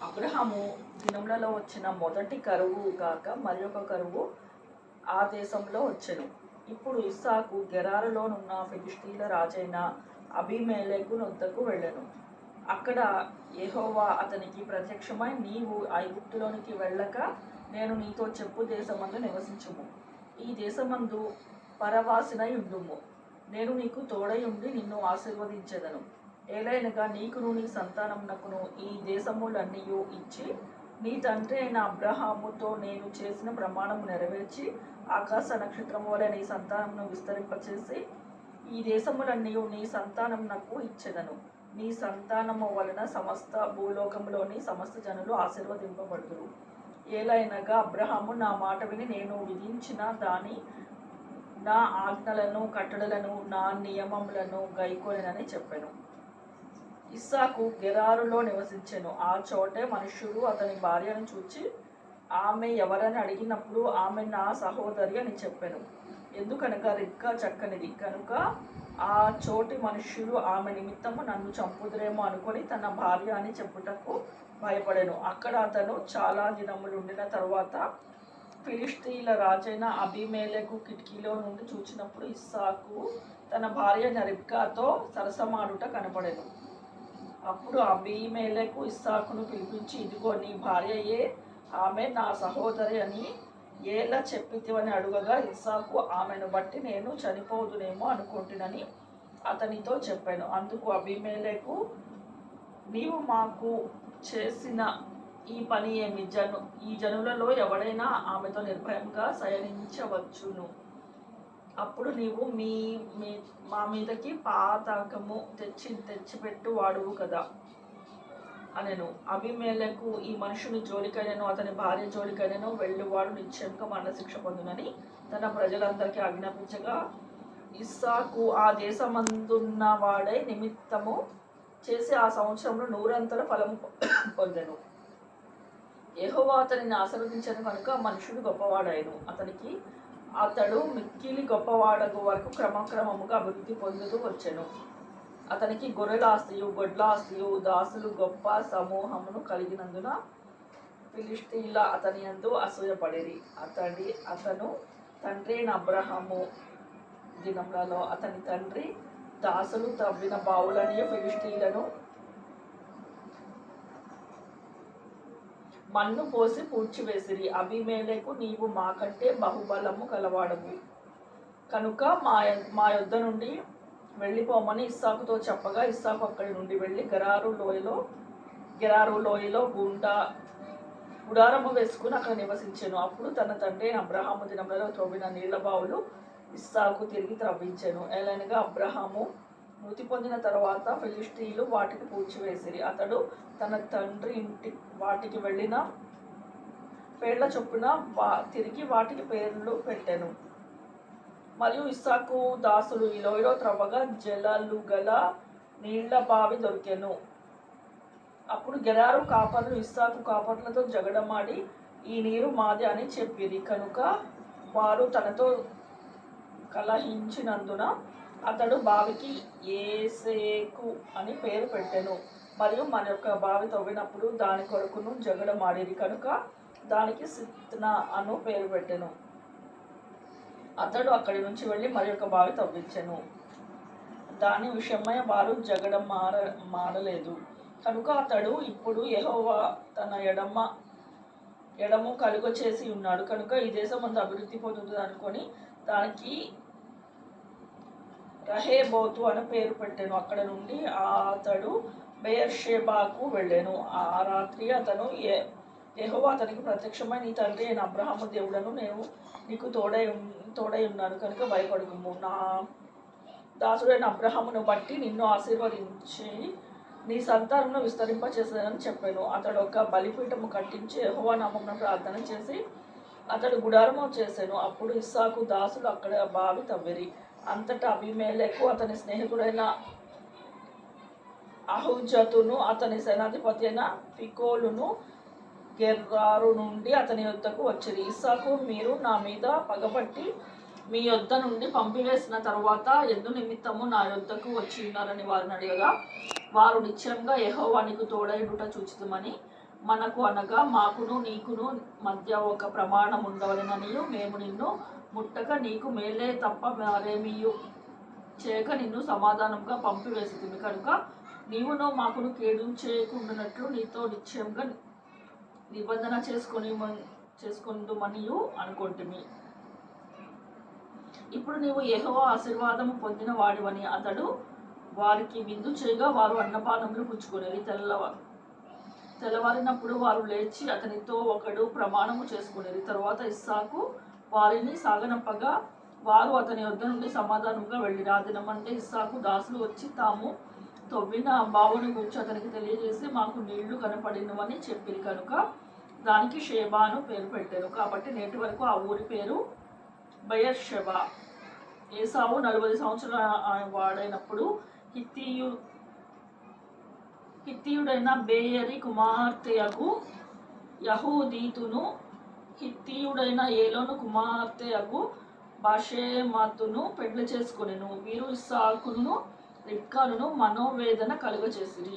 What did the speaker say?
అబ్రహాము దినములలో వచ్చిన మొదటి కరువు గాక మరి ఒక కరువు ఆ దేశంలో వచ్చెను. ఇప్పుడు ఇస్సాకు గెరారులోనున్న ఫిలిష్తీయుల రాజైన అబీమెలెకు నొద్దకు వెళ్ళెను. అక్కడ యెహోవా అతనికి ప్రత్యక్షమై, నీవు ఐగుప్తులోనికి వెళ్ళక నేను నీతో చెప్పు దేశమందు నివసించుము. ఈ దేశమందు పరవాసినై ఉండుము. నేను నీకు తోడై ఉండి నిన్ను ఆశీర్వదించెదను. ఏలైనగా నీకును నీ సంతానమునకును ఈ దేశములన్నీయు ఇచ్చి, నీ తండ్రి అయిన అబ్రహాముతో నేను చేసిన ప్రమాణము నెరవేర్చి, ఆకాశ నక్షత్రము వలె నీ సంతానమును విస్తరింపచేసి ఈ దేశములన్నీయు నీ సంతానమునకు ఇచ్చెదను. నీ సంతానము వలన సమస్త భూలోకములోని సమస్త జనులు ఆశీర్వదింపబడుదురు. ఏలైనగా అబ్రహాము నా మాట విని నేను విధించిన దాని నా ఆజ్ఞలను కట్టడలను నా నియమములను గైకొనెనని చెప్పెను. ఇస్సాకు గెరారులో నివసించెను. ఆ చోటే మనుష్యుడు అతని భార్యను చూచి, ఆమె ఎవరని అడిగినప్పుడు ఆమె నా సహోదరి అని చెప్పెను. ఎందుకనగా రిబ్కా చక్కనిది కనుక ఆ చోటి మనుష్యుడు ఆమె నిమిత్తము నన్ను చంపుదురేమో అనుకొని తన భార్య అని చెప్పుటకు భయపడెను. అక్కడ అతను చాలా దినములుండిన తరువాత ఫిలిష్తీయుల రాజైన అబీమెలెకు కిటికీలో నుండి చూచినప్పుడు ఇస్సాకు తన భార్య రిబ్కాతో సరసమాడుట కనపడెను. అప్పుడు అబీమెలెకు ఇస్సాకును పిలిపించి, ఇదిగో నీ భార్యయే, ఆమె నా సహోదరి అని ఏలా చెప్పితివని అడుగగా, ఇస్సాకు ఆమెను బట్టి నేను చనిపోదునేమో అనుకుంటునని అతనితో చెప్పాను. అందుకు అబీమెలెకు, నీవు మాకు చేసిన ఈ పని ఏమి? ఈ జనులలో ఎవడైనా ఆమెతో నిర్భయంగా శయనించవచ్చును. అప్పుడు నీవు మా మీదకి పాతకము తెచ్చిపెట్టు వాడువు కదా అనెను. అబీమెలెకు, ఈ మనుషుని జోలికైనను అతని భార్య జోలికైనను వెళ్ళువాడు నిశ్చయంగా మరణశిక్ష పొందునని తన ప్రజలందరికీ ఆజ్ఞాపించగా, ఇస్సాకు ఆ దేశమందున్న వాడై నిమిత్తము చేసి ఆ సంవత్సరంలో 100 ఫలము పొందెను. యెహోవా అతనిని ఆశీర్వదించెను కనుక మనుషుడు గొప్పవాడాయను. అతడు మిక్కిలి గొప్పవాడగు వరకు క్రమక్రమముగా అభివృద్ధి పొందుతూ వచ్చెను. అతనికి గొర్రెల ఆస్తియు గొడ్ల ఆస్తియు దాసులు గొప్ప సమూహమును కలిగినందున ఫిలిష్తీయుల అతని యందు అసూయపడిరి. అతను తండ్రి అయిన అబ్రహాము దినములలో అతని తండ్రి దాసులు త్రవ్విన బావులనియు ఫిలిష్తీయులను మన్ను పోసి పూడ్చివేసిరి. అబీమెలెకు, నీవు మాకంటే బహుబలము గలవాడవు కనుక మా యొద్ద నుండి వెళ్ళిపోమని ఇస్సాకుతో చెప్పగా, ఇస్సాకు అక్కడి నుండి వెళ్ళి గెరారు లోయలో గుడారము వేసుకుని అక్కడ నివసించెను. అప్పుడు తన తండ్రి అబ్రహాము దినములలో త్రవ్విన నీళ్ల బావులు ఇస్సాకు తిరిగి త్రవ్వించెను. ఏలైనగా అబ్రహాము మృతి పొందిన తర్వాత ఫిలిష్తీయులు వాటిని పూడ్చివేసిరి. అతడు తన తండ్రి ఇంటి వాటికి వెళ్ళిన పేర్ల చొప్పున తిరిగి వాటికి పేర్లు పెట్టెను. మరియు ఇస్సాకు దాసులు ఈ లోయలో త్రవ్వగా జలాలు గల నీళ్ల బావి దొరికెను. అప్పుడు గెరారు కాపర్లు ఇస్సాకు కాపర్లతో జగడమాడి, ఈ నీరు మాది అని చెప్పిరి. కనుక వారు తనతో కలహించినందున అతడు బావికి ఏసేకు అని పేరు పెట్టెను. మరియు మరొక బావి తవ్వినప్పుడు దాని కొరకును జగడమాడిరి కనుక దానికి సిత్నా అను పేరు పెట్టెను. అతడు అక్కడి నుంచి వెళ్ళి మరొక బావి తవ్వించెను. దాని విషయమై వారు మారలేదు కనుక అతడు ఇప్పుడు యెహోవా తన ఎడము కలుగచేసి ఉన్నాడు కనుక ఈ దేశం అంతా అభివృద్ధి పొందుతుంది అనుకొని దానికి రహేబోతు అని పేరు పెట్టెను. అక్కడ నుండి అతడు బెయేర్షెబాకు వెళ్ళెను. ఆ రాత్రి అతను యెహోవా అతనికి ప్రత్యక్షమై, నీ తండ్రి అయిన అబ్రహాము దేవుడను, నేను నీకు తోడై ఉన్నాను కనుక భయపడకుము. నా దాసుడైన అబ్రహామును బట్టి నిన్ను ఆశీర్వదించి నీ సంతానమును విస్తరింపచేసేదని చెప్పాను. అతడు ఒక బలిపీఠము కట్టించి యెహోవా నామమున ప్రార్థన చేసి అతడు గుడారము చేసెను. అప్పుడు ఇస్సాకు దాసులు అక్కడ బావి తవ్విరి. అంతటా అబీమెలెకు అతని స్నేహితుడైన అహుజతును అతని సేనాధిపతి అయిన ఫికోలును గెరారు నుండి అతని యొద్దకు వచ్చిరి. ఇస్సాకు, మీరు నా మీద పగపట్టి మీ యొద్ద నుండి పంపివేసిన తరువాత ఎందు నిమిత్తము నా యొద్దకు వచ్చి ఉన్నారని వారిని అడగగా, వారు నిశ్చయంగా యెహోవా నీకు తోడైయుట చూచితిమని మనకు అనగా మాకును నీకును మధ్య ఒక ప్రమాణం ఉండవలెననియు మేము నిన్ను ముట్టక నీకు మేలే తప్ప మరేమియు చేయక నిన్ను సమాధానంగా పంపివేస్తుంది కనుక నీవును మాకును కేడు చేయకుండానట్లు నీతో నిశ్చయంగా నిబంధన చేసుకుందుమనియు అనుకుంటుమి. ఇప్పుడు నీవు యెహోవా ఆశీర్వాదము పొందిన వాడివని అతడు వారికి విందు చేయగా వారు అన్నపానములు పుచ్చుకునేది. తెల్లవారినప్పుడు వారు లేచి అతనితో ఒకడు ప్రమాణము చేసుకునేది. తరువాత ఇస్సాకు వారిని సాగనంపగా వారు అతని వద్ద నుండి సమాధానంగా వెళ్ళిరి. ఆ దినమంటే ఇస్సాకు దాసులు వచ్చి తాము తవ్విన బావుని గురించి అతనికి తెలియజేసి మాకు నీళ్లు కనపడినవని చెప్పిరి కనుక దానికి షేబా అను పేరు పెట్టారు. కాబట్టి నేటి వరకు ఆ ఊరి పేరు బెయేర్షెబా. ఏసావు 40 సంవత్సరాల వాడైనప్పుడు హిత్తీయుడైన బేయరి కుమార్తెయగు యహూదీతును హిత్తీయుడైన ఏలోను కుమార్తెయగు బాషెమతును పెండ్లి చేసుకొనెను. వీరు ఇస్సాకును రిబ్కాను మనోవేదన కలుగచేసిరి.